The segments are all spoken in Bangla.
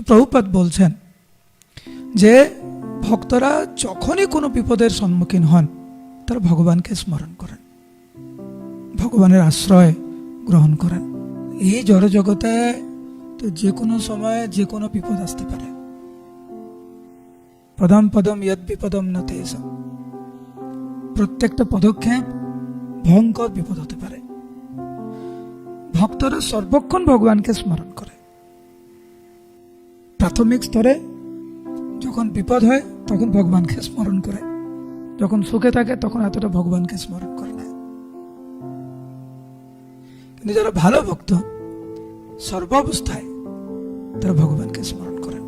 প্রভুপাদ বলছেন যে ভক্তরা যখনই কোনো বিপদের সম্মুখীন হন তারা ভগবানকে স্মরণ করেন, ভগবানের আশ্রয় গ্রহণ করেন। এই জড়জগতে তো যে কোনো সময়ে যে কোনো বিপদ আসতে পারে। পদম পদম ইয়দ বিপদম ন তেষাম, প্রত্যেকটা পদক্ষেপ ভয়ঙ্কর বিপদ হতে পারে। ভক্তরা সর্বক্ষণ ভগবানকে স্মরণ করে। প্রাথমিক স্তরে যখন বিপদ হয় তখন ভগবানকে স্মরণ করে, যখন সুখে থাকে তখন এতটা ভগবানকে স্মরণ করে না। কিন্তু যারা ভালো ভক্ত সর্বাবস্থায় তারা ভগবানকে স্মরণ করেন।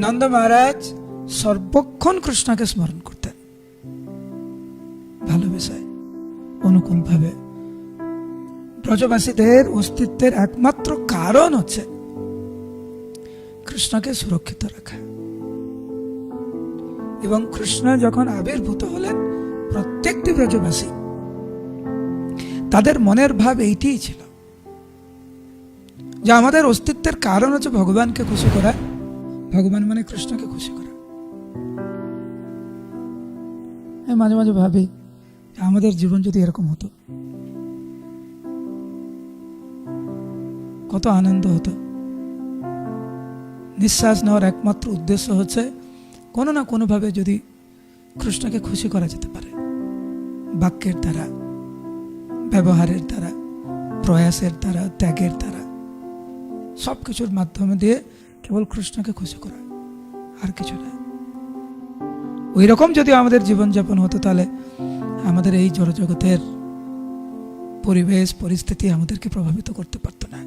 নন্দ মহারাজ সর্বক্ষণ কৃষ্ণকে স্মরণ করতেন, ভালোবেসে অনুকূল ভাবে। ব্রজবাসীদের অস্তিত্বের একমাত্র কারণ হচ্ছে কৃষ্ণকে সুরক্ষিত রাখা। এবং কৃষ্ণ যখন আবির্ভূত হলেন প্রত্যেকটি ব্রজবাসী তাদের মনের ভাব এইটিই ছিল যে আমাদের অস্তিত্বের কারণ হচ্ছে ভগবানকে খুশি করা, ভগবান মানে কৃষ্ণকে খুশি করা। মাঝে মাঝে ভাবি আমাদের জীবন যদি এরকম হতো কত আনন্দ হতো। নিঃশ্বাস নেওয়ার একমাত্র উদ্দেশ্য হচ্ছে কোনো না কোনোভাবে যদি কৃষ্ণকে খুশি করা যেতে পারে, বাক্যের দ্বারা, ব্যবহারের দ্বারা, প্রয়াসের দ্বারা, ত্যাগের দ্বারা, সবকিছুর মাধ্যমে দিয়ে কেবল কৃষ্ণকে খুশি করা, আর কিছু না। ওই রকম যদি আমাদের জীবনযাপন হতো তাহলে আমাদের এই জড়জগতের পরিবেশ পরিস্থিতি আমাদেরকে প্রভাবিত করতে পারতো না।